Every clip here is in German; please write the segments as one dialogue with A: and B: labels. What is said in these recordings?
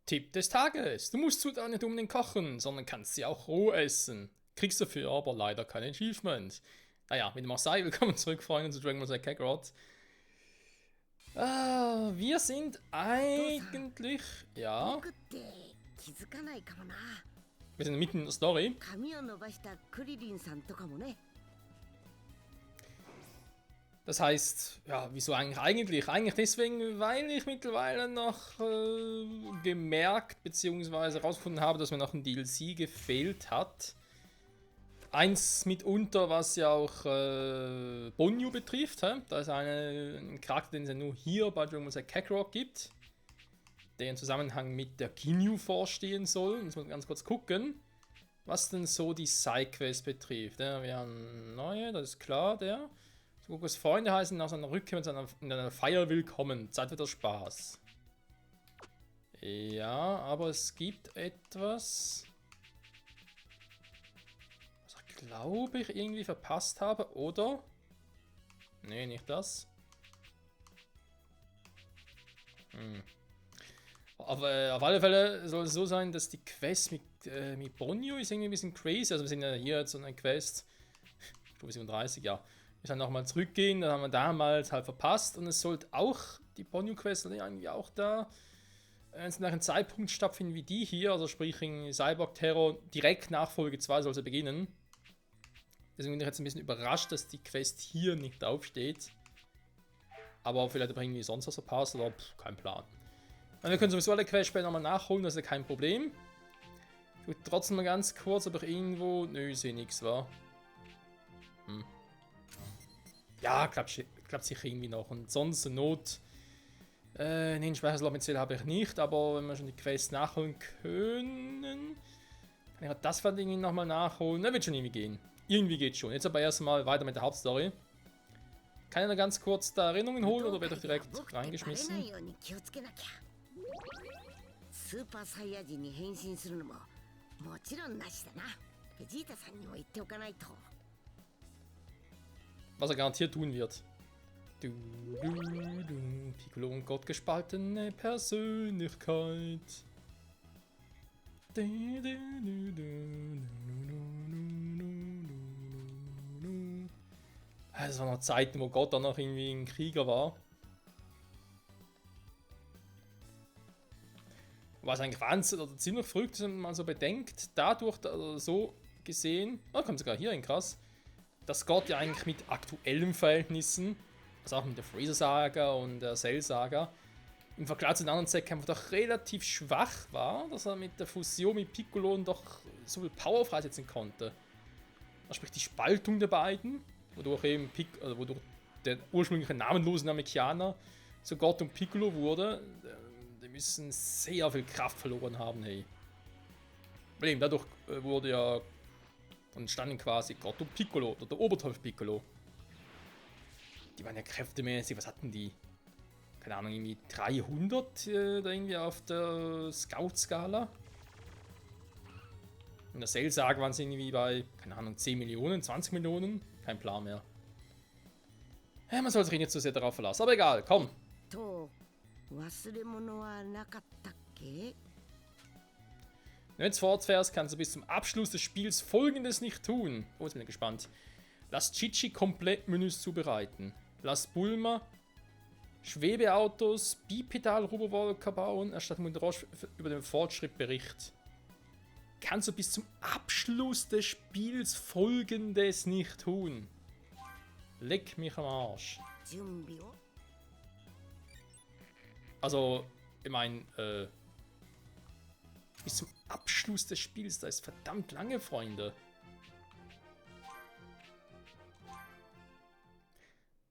A: Tipp des Tages. Du musst Zutaten nicht unbedingt kochen, sondern kannst sie auch roh essen. Kriegst dafür aber leider kein Achievement. Naja, wie dem auch sei, willkommen zurück, Freunde, zu Dragon Ball Z Kakarot. Wir sind eigentlich... Ja... Wir sind mitten in der Story. Das heißt, ja, wieso eigentlich? Eigentlich deswegen, weil ich mittlerweile noch gemerkt bzw. herausgefunden habe, dass mir noch ein DLC gefehlt hat. Eins mitunter, was ja auch Bonyu betrifft. Da ist ein Charakter, den es ja nur hier bei Dragon Ball Z Kakarot gibt. Der im Zusammenhang mit der Ginyu vorstehen soll. Jetzt muss man ganz kurz gucken, was denn so die Sidequest betrifft. Ja, wir haben neue, das ist klar, der. Gokus Freunde heißen nach seiner Rückkehr in einer Feier willkommen. Zeit für das Spaß. Ja, aber es gibt etwas, was ich glaube ich irgendwie verpasst habe, oder? Nee, nicht das. Aber auf alle Fälle soll es so sein, dass die Quest mit Bonyu ist irgendwie ein bisschen crazy. Also wir sind ja hier jetzt so eine Quest, Stufe 37, ja. Wir sollen nochmal zurückgehen, das haben wir damals halt verpasst. Und es sollte auch, die Bonyu-Quest eigentlich auch da nach einem Zeitpunkt stattfinden wie die hier. Also sprich in Cyborg Terror direkt nach Folge 2 soll sie beginnen. Deswegen bin ich jetzt ein bisschen überrascht, dass die Quest hier nicht aufsteht. Aber vielleicht habe ich irgendwie sonst was verpasst oder kein Plan. Und wir können sowieso alle Quests später nochmal nachholen, das ist ja kein Problem. Ich würde trotzdem mal ganz kurz, ob ich irgendwo... Nö, ich sehe nichts, wa? Ja, klappt sicher irgendwie noch. Und sonst zur Not... einen Speicherslot habe ich nicht, aber wenn wir schon die Quest nachholen können... Kann ich das Fall irgendwie nochmal nachholen. Das wird schon irgendwie gehen. Irgendwie geht schon. Jetzt aber erstmal weiter mit der Hauptstory. Kann ich noch ganz kurz da Erinnerungen holen oder werde ich direkt reingeschmissen? Was er garantiert tun wird. Piccolo und Gott gespaltene Persönlichkeit. Das waren noch Zeiten, wo Gott dann noch irgendwie ein Krieger war. Was eigentlich Wahnsinn oder ziemlich verrückt ist, wenn man so bedenkt, dadurch also so gesehen, kommt sogar hier hin, krass, dass Gott ja eigentlich mit aktuellen Verhältnissen, also auch mit der Freezer-Saga und der Cell-Saga, im Vergleich zu den anderen Z-Kämpfern doch relativ schwach war, dass er mit der Fusion mit Piccolo doch so viel Power freisetzen konnte. Das spricht die Spaltung der beiden, wodurch eben wodurch der ursprüngliche namenlose Namekianer zu Gott und Piccolo wurde. Die müssen sehr viel Kraft verloren haben, hey. Weil eben dadurch wurde ja entstanden quasi Gott und Piccolo, oder der Oberteufel Piccolo. Die waren ja kräftemäßig, was hatten die? Keine Ahnung, irgendwie 300 da irgendwie auf der Scout-Skala. In der Cell-Saga waren sie irgendwie bei, keine Ahnung, 10 Millionen, 20 Millionen. Kein Plan mehr. Ja, man soll sich nicht zu sehr darauf verlassen, aber egal, komm. Wenn du jetzt fortfährst, kannst du bis zum Abschluss des Spiels Folgendes nicht tun. Oh, jetzt bin ich gespannt. Lass Chichi komplett Menüs zubereiten. Lass Bulma Schwebeautos, Bipedal-Robovolker bauen, erstatt Mundrosch über den Fortschritt Bericht. Kannst du bis zum Abschluss des Spiels Folgendes nicht tun. Leck mich am Arsch. Also, ich meine, bis zum Abschluss des Spiels, da ist verdammt lange, Freunde.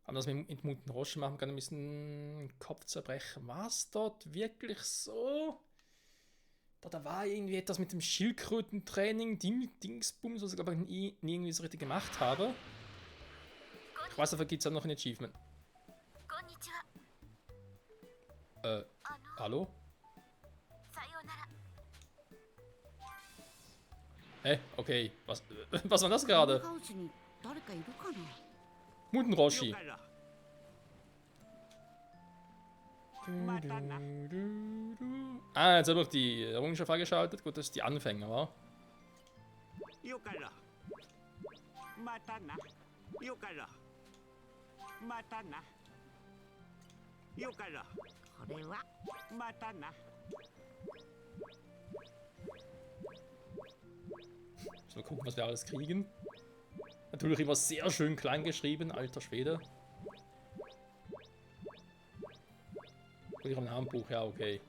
A: Aber das mit Muten Roschen machen kann ein bisschen den Kopf zerbrechen. War es dort wirklich so? Da war irgendwie etwas mit dem Schildkrötentraining, Dingsbums, was ich aber nie irgendwie so richtig gemacht habe. Ich weiß, dafür gibt es auch noch ein Achievement. Hallo? Hä? Okay. Was war das gerade? Mutenroshi. Ah, jetzt habe ich die Errungenschaft freigeschaltet. Gut, das ist die Anfänger, wa?
B: よからまたなよからまたなよからこれはまたな
A: So, mal gucken, was wir alles kriegen. Natürlich immer sehr schön klein geschrieben, alter Schwede. Und ich habe ein Handbuch, ja, okay.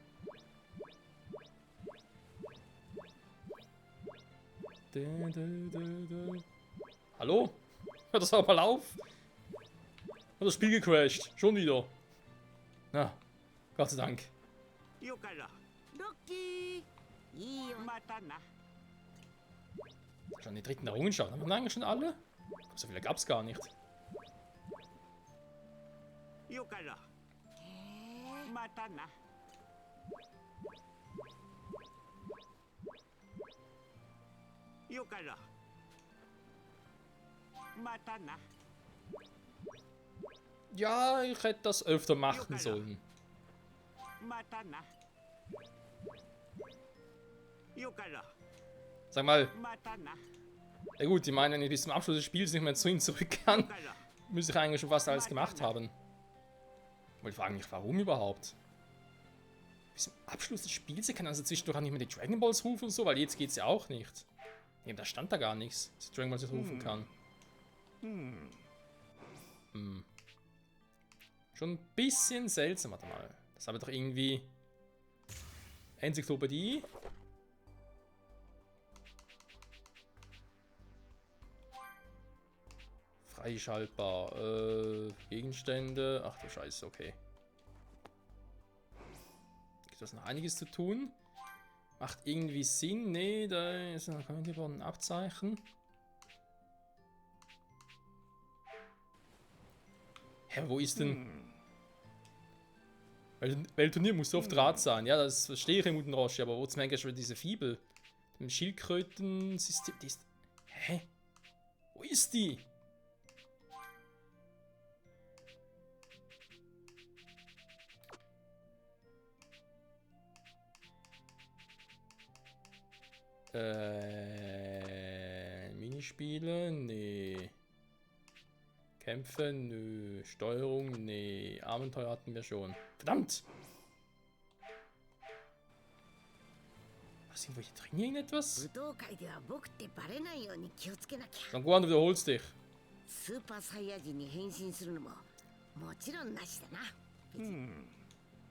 A: Hallo? Hört das auch mal auf? Hat das Spiel gecrashed? Schon wieder. Na, Gott sei Dank.
B: よから
C: ロッキーいいよ
B: またな
A: Schon die dritten Errungenschaft. Haben wir eigentlich schon alle? So viele gab es gar nicht.
B: よからまたなよからまたな
A: Ja, ich hätte das öfter machen sollen.
B: またなよから
A: Sag mal,
B: またな
A: ja gut, ich meine, wenn ich bis zum Abschluss des Spiels nicht mehr zu ihm zurück
B: よ
A: kann,
B: から
A: müsste ich eigentlich schon fast alles gemacht haben. Wollte ich fragen mich, warum überhaupt? Bis zum Abschluss des Spiels, ich kann also zwischendurch auch nicht mehr die Dragon Balls rufen und so, weil jetzt geht's ja auch nicht. Eben, da stand da gar nichts, dass ich Dragon Balls nicht rufen kann. Hm. Schon ein bisschen seltsam, warte mal. Das habe ich doch irgendwie... Enzyklopädie. Freischaltbar. Gegenstände. Ach du Scheiße, okay. Gibt es noch einiges zu tun? Macht irgendwie Sinn? Nee, da ist noch ein Abzeichen. Hä, wo ist denn... Weltturnier muss so auf Draht sein. Ja, das verstehe ich im guten Roshi, aber wo zum Henker schon diese Fibel? Im Schildkröten-System. Die ist. Hä? Wo ist die? Minispiele? Nee. Kämpfe? Nö. Steuerung? Nee. Abenteuer hatten wir schon. Verdammt! Was sind wir hier drin? Irgendetwas?
C: 武道会では僕ってバレないように気をつけなきゃ
A: Sanguan, du wiederholst dich.
C: スーパーサイヤ人に変身するのももちろんなしだな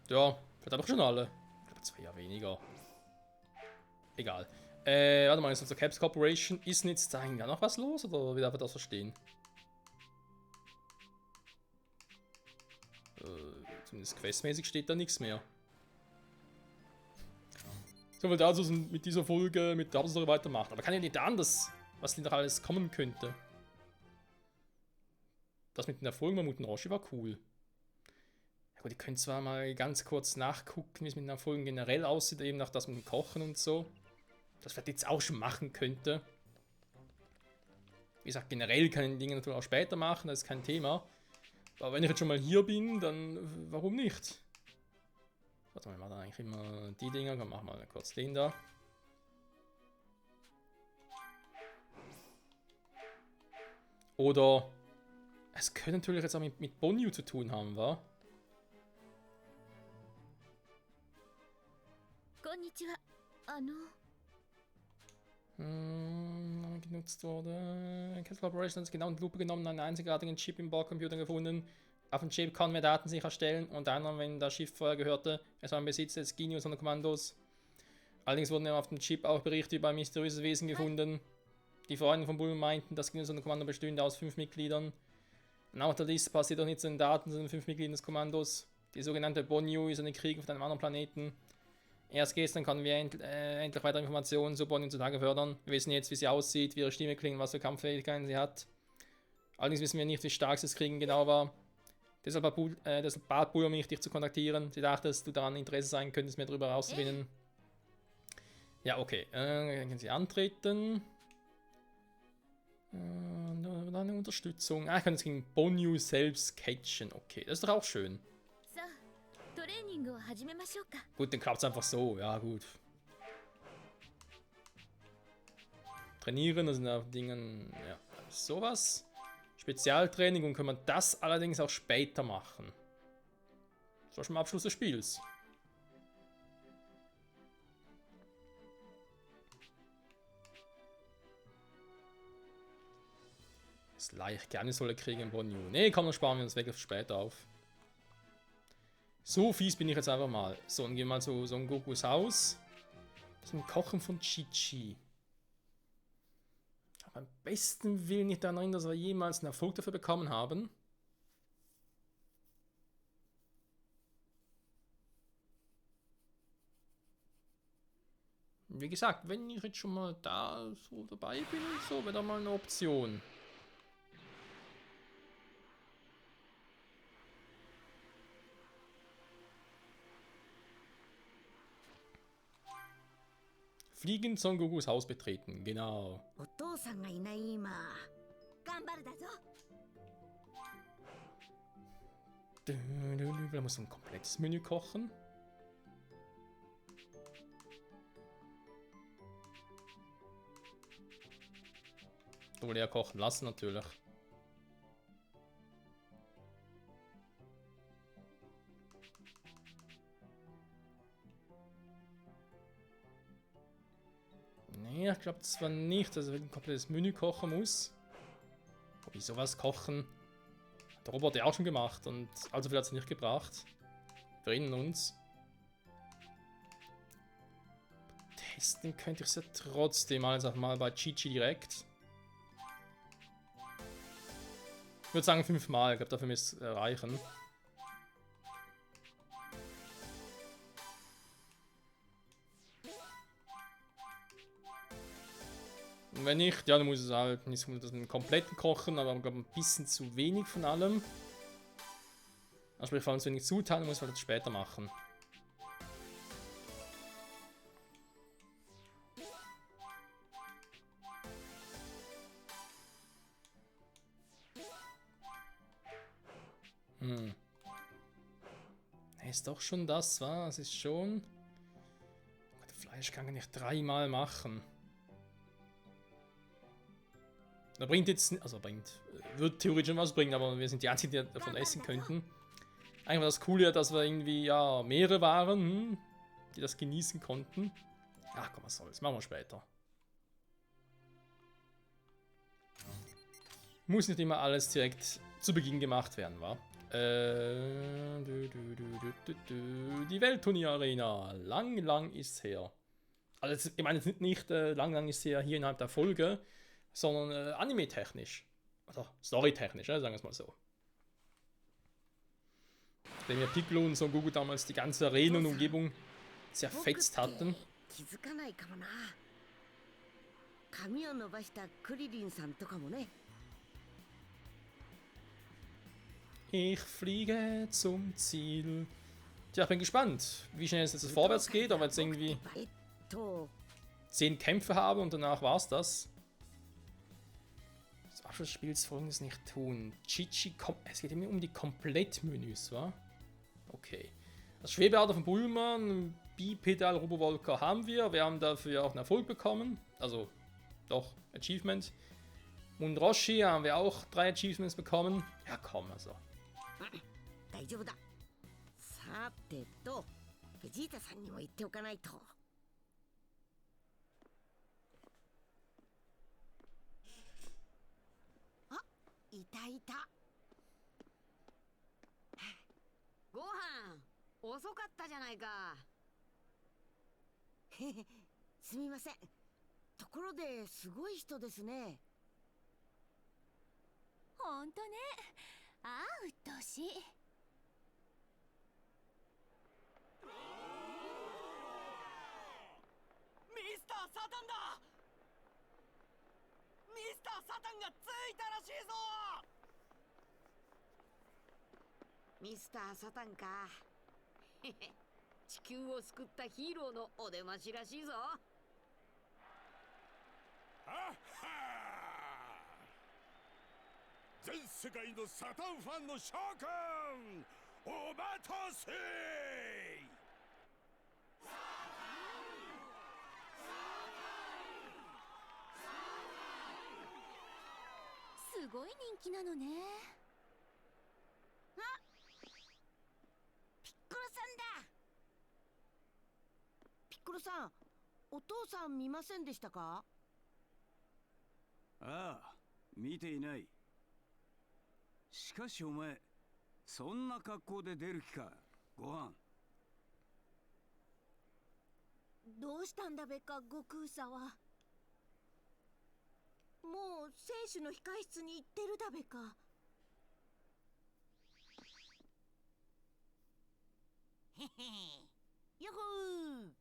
A: Ja, vielleicht habe ich schon alle. Ich glaube, 2 ja weniger. Egal. Warte mal, ist unser Caps Corporation. Ist denn jetzt da eigentlich noch was los? Oder wie darf ich das verstehen? Zumindest questmäßig steht da nichts mehr. So viel dazu, mit dieser Folge, mit der Hauptstory weitermachen. Aber kann ja nicht anders, was denn noch alles kommen könnte. Das mit den Erfolgen mit Muten Roshi war cool. Ja gut, ihr könnt zwar mal ganz kurz nachgucken, wie es mit den Erfolgen generell aussieht, eben nach das mit dem Kochen und so. Das vielleicht jetzt auch schon machen könnte. Wie gesagt, generell kann ich die Dinge natürlich auch später machen, das ist kein Thema. Aber wenn ich jetzt schon mal hier bin, dann warum nicht? Warte mal, wir machen eigentlich immer die Dinger. Komm, machen wir mal kurz den da. Oder es könnte natürlich jetzt auch mit Bonyu zu tun haben, wa?
D: こんにちは。
A: Genutzt wurde. Cat Corporation hat genau in die Lupe genommen, einen einzigartigen Chip im Bordcomputer gefunden. Auf dem Chip konnten wir Daten sicherstellen, unter anderem, wenn das Schiff vorher gehörte. Es war im Besitz des Ginyu-Sonderkommandos. Allerdings wurden auf dem Chip auch Berichte über ein mysteriöses Wesen gefunden. Die Freunde von Bull meinten, das Ginyu-Sonderkommando bestünde aus 5 Mitgliedern. Und auch der Liste passiert auch nicht zu den Daten zu den 5 Mitgliedern des Kommandos. Die sogenannte Bonyu ist eine Krieg auf einem anderen Planeten. Erst gestern konnten wir endlich weitere Informationen zu Bonnie zutage fördern. Wir wissen jetzt, wie sie aussieht, wie ihre Stimme klingt, was für Kampffähigkeiten sie hat. Allerdings wissen wir nicht, wie stark das Kriegen genau war. Deshalb bat Bull mich, dich zu kontaktieren. Sie dachte, dass du daran Interesse sein könntest, mehr darüber herauszufinden. Ja, okay. Dann können sie antreten. Dann eine Unterstützung. Ah, ich kann jetzt gegen Bonnie selbst catchen. Okay, das ist doch auch schön.
D: さあ、とトレーニングを始めましょうか。
A: Gut, dann klappt es einfach so. Ja, gut. Trainieren, das sind auch Dinge, ja, sowas. Spezialtraining und können wir das allerdings auch später machen. Das war schon am Abschluss des Spiels. Das leicht gerne soll kriegen in Bonju. Ne, komm, dann sparen wir uns weg auf später auf. So fies bin ich jetzt einfach mal. So, dann gehen wir mal zu Son Gokus Haus. Zum Kochen von Chi-Chi. Aber am besten will ich nicht daran erinnern, dass wir jemals einen Erfolg dafür bekommen haben. Wie gesagt, wenn ich jetzt schon mal da so dabei bin, so wäre da mal eine Option. Fliegend Son Gokus Haus betreten, genau.
C: お父さんがいない今。
D: 頑張るだぞ。
A: Da muss ein komplettes Menü kochen. Oder ja kochen lassen natürlich. Nee, ich glaube zwar nicht, dass er ein komplettes Menü kochen muss. Wobei sowas kochen. Der Roboter hat ja auch schon gemacht und allzu viel hat es nicht gebracht. Wir erinnern uns. Testen könnte ich es ja trotzdem einfach mal bei Chi-Chi direkt. Ich würde sagen 5-mal, ich glaube dafür müsste es reichen. Und wenn nicht, ja, dann muss es halt nicht das einen kompletten kochen, aber ich glaube ein bisschen zu wenig von allem. Also sprich, vor allem zu wenig Zutaten, dann muss man das später machen. Ist doch schon das, was? Es ist schon. Das Fleisch kann ich nicht 3-mal machen. Da bringt jetzt, also wird theoretisch schon was bringen, aber wir sind die Einzigen, die davon essen könnten. Eigentlich war das Coole, dass wir irgendwie, ja, mehrere waren, die das genießen konnten. Ach komm, was soll's, machen wir später. Muss nicht immer alles direkt zu Beginn gemacht werden, wa? Die Weltturnier-Arena. Lang ist her. Also ich meine jetzt nicht lang ist her hier innerhalb der Folge, sondern anime-technisch. Oder story-technisch, sagen wir es mal so. Wenn wir Piccolo und Son Goku damals die ganze Arena und Umgebung zerfetzt hatten.
C: 気づかないかもな。髪を伸ばしたクリリンさんとかもね。
A: Ich fliege zum Ziel. Tja, ich bin gespannt, wie schnell es jetzt vorwärts geht, ob wir jetzt irgendwie 10 Kämpfe haben und danach war's das. Das Abschluss des Spiels folgendes nicht tun. Chi-Chi, es geht immer um die Komplettmenüs, wa? Okay. Das Schwebeader von Bullmann, Bipedal Robovolker haben wir. Wir haben dafür auch einen Erfolg bekommen. Also, doch, Achievement. Mundroshi haben wir auch 3 Achievements bekommen. Ja, komm, also.
C: 大丈夫だ。さてと、ベジータさんにも言っておかないと。あ、いたいた。ご飯遅かったじゃないか。へへ、すみません。ところですごい人ですね。
D: ほんとね。ああ、うっとうしい。
B: ミスター・サタンだ。ミスター・サタンがついたらしいぞ。
C: ミスター・サタンか。へへ、地球を救ったヒーローのお出ましらしいぞ。
E: 全世界のサタンファンの諸君、
B: お待たせ。
D: すごい人気なのね。
C: ピッコロさんだ。ピッコロさん、お父さん見ませんでしたか？
E: ああ、見ていない。しかしお前、そんな格好で出る気か、ご飯。
D: どうしたんだべか、悟空さは。もう選手の控室に行ってるだべか。
C: へへ。やっほー。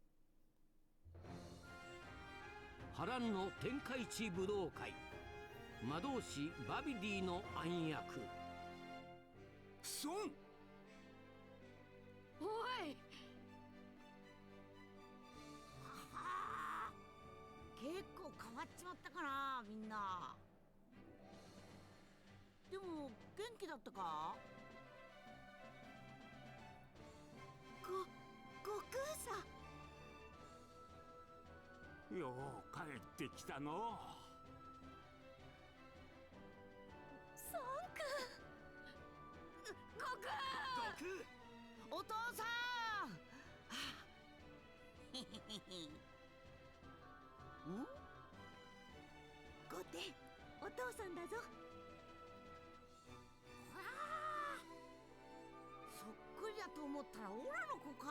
F: 波乱の天下一武道会、魔導士バビディの暗躍。
E: ソン。
C: おい。結構変わっちまったかな、みんな。でも元気だったか？
D: 悟空さん。
B: よう帰ってきたの。
D: 孫君。
C: お父さん。へへへへ。ん？
D: ゴテ、お父さんだぞ。
C: そっくりだと思ったらオラの子か。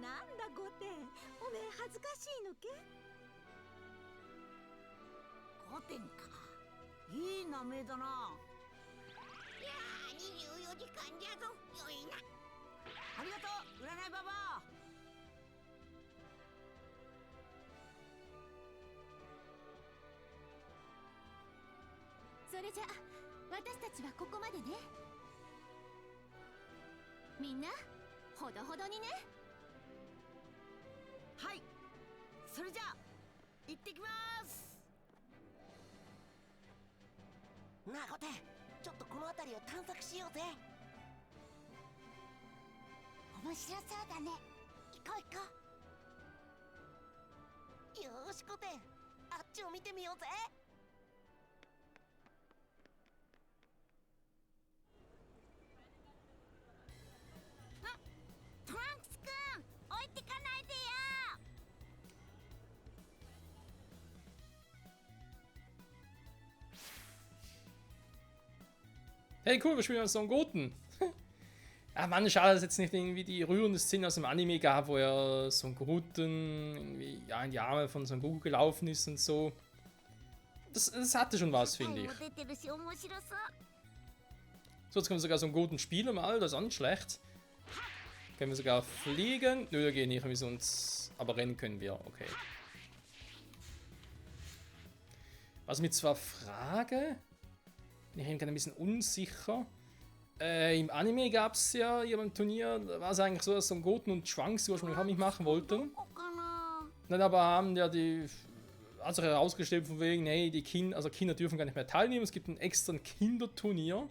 D: なんだゴテ、おめえ恥ずかしいのけ？5
C: 点か。いい名前だな。
G: いやー、24時間じゃぞ。よいな。
C: ありがとう、占いババア。
D: それじゃ私たちはここまでね。みんなほどほどにね。
C: はい、それじゃあ行ってきます。
G: なあゴテ、ちょっとこの辺りを探索しようぜ。面白そうだね。行こう行こう。よーしゴテ、あっちを見てみようぜ。
C: トランクスくん、置いてかないでよ。
A: Hey, cool, wir spielen als Son Goten. Ah, Mann, schade, dass es jetzt nicht irgendwie die rührende Szene aus dem Anime gab, wo er Son Goten irgendwie, ja, in die Arme von Son Goku gelaufen ist und so. Das hatte schon was, finde ich.
C: 出てるし面白そう。
A: So, jetzt können wir sogar Son Goten spielen mal, das ist auch nicht schlecht. Können wir sogar fliegen? Nö, da gehen nicht, wir müssen uns... Aber rennen können wir, okay. Was ich mich zwar frage... Ich bin ein bisschen unsicher. Im Anime gab es ja hier beim Turnier, da war es eigentlich so, dass Son Goten und Trunks ursprünglich auch mitmachen wollten.
C: ここかな。
A: Dann aber haben ja die... Also herausgestellt von wegen, hey, die Kinder dürfen gar nicht mehr teilnehmen, es gibt ein extra Kinderturnier.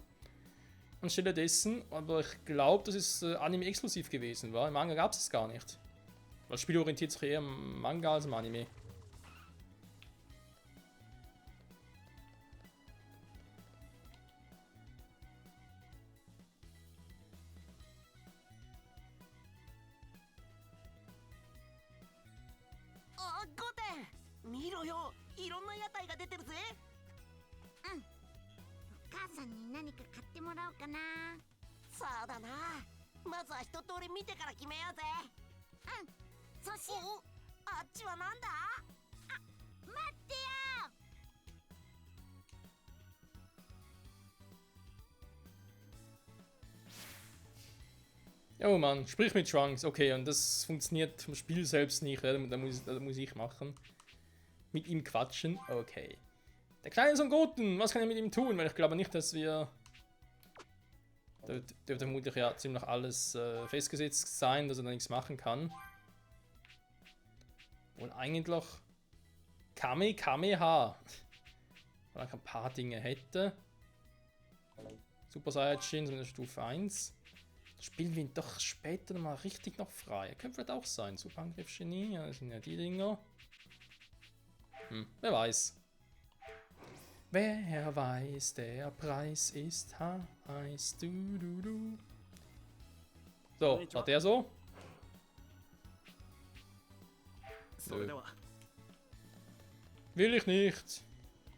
A: Anstelle dessen, aber ich glaube, das ist Anime-exklusiv gewesen, war. Im Manga gab es das gar nicht. Weil das Spiel orientiert sich eher am Manga als am Anime.
G: あ、ゴテ、見ろよ。いろんな屋台が出てるぜ。
C: お母さんに何か買ってもらおうかな。
G: そうだな。まずは一通り見てから決めようぜ。
C: そうしよう。
G: お、あっちはなんだ？
C: 待ってよ。
A: Oh Mann, sprich mit Trunks. Okay, und das funktioniert vom Spiel selbst nicht. Ja, da muss ich machen. Mit ihm quatschen. Okay. Der kleine Son Goten, was kann ich mit ihm tun? Weil ich glaube nicht, dass wir... Da dürfte vermutlich ja ziemlich alles festgesetzt sein, dass er da nichts machen kann. Und eigentlich... Kamehameha. vielleicht ein paar Dinge hätte. Super Saiyajin, zumindest Stufe 1. Das spielen wir ihn doch später mal richtig noch frei. Könnte vielleicht auch sein. Super Angriff Genie, ja, das sind ja die Dinger. Wer weiß. Wer weiß, der Preis ist heiß. Du. So, war der so? Nö. Will ich nicht.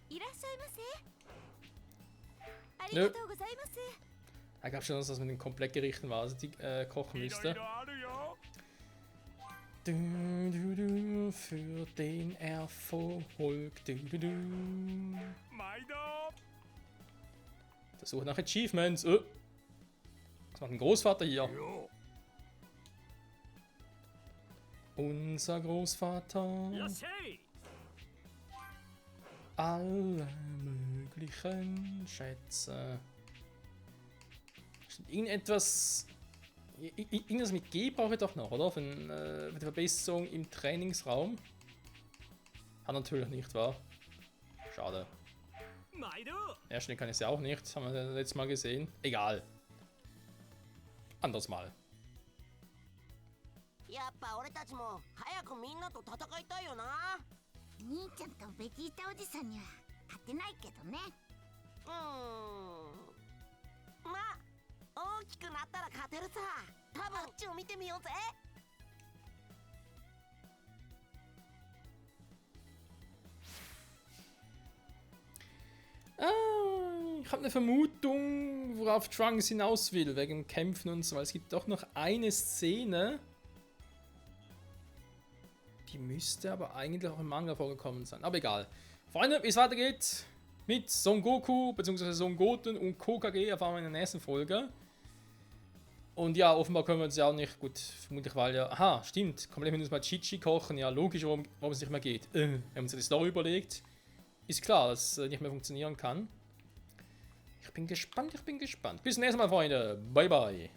D: いらっしゃいませ。あり
A: Nö.
D: がとうございます。
A: Ich glaube schon, dass das mit den Komplettgerichten war, also die kochen müsste. Für den Erfolg. Der Suche nach Achievements. Was macht ein Großvater hier? Unser Großvater. Alle möglichen Schätze. Irgendetwas mit G brauche ich doch noch, oder? Für die Verbesserung im Trainingsraum. Hat natürlich nicht, wahr? Schade. Ja, schnell kann ich es ja auch nicht. Das haben wir letztes Mal gesehen. Egal. Anderes Mal.
G: やっぱ俺たちも早くみんなと戦いたいよな。
D: 兄ちゃんとベジータおじさんには勝てないけどね。
G: まあ大きくなったら勝てるさ。多分こっちを見てみようぜ。
A: Ich habe eine Vermutung, worauf Trunks hinaus will, wegen Kämpfen und so. Weil es gibt doch noch eine Szene. Die müsste aber eigentlich auch im Manga vorgekommen sein. Aber egal. Freunde, wie es weitergeht mit Son Goku bzw. Son Goten und Kokage erfahren wir in der nächsten Folge. Und ja, offenbar können wir uns ja auch nicht, gut, vermutlich weil ja, aha, stimmt, komplett mit uns mal Chichi kochen, ja logisch, warum es nicht mehr geht. Wenn man sich die Story überlegt, ist klar, dass es nicht mehr funktionieren kann. Ich bin gespannt. Bis zum nächsten Mal, Freunde. Bye, bye.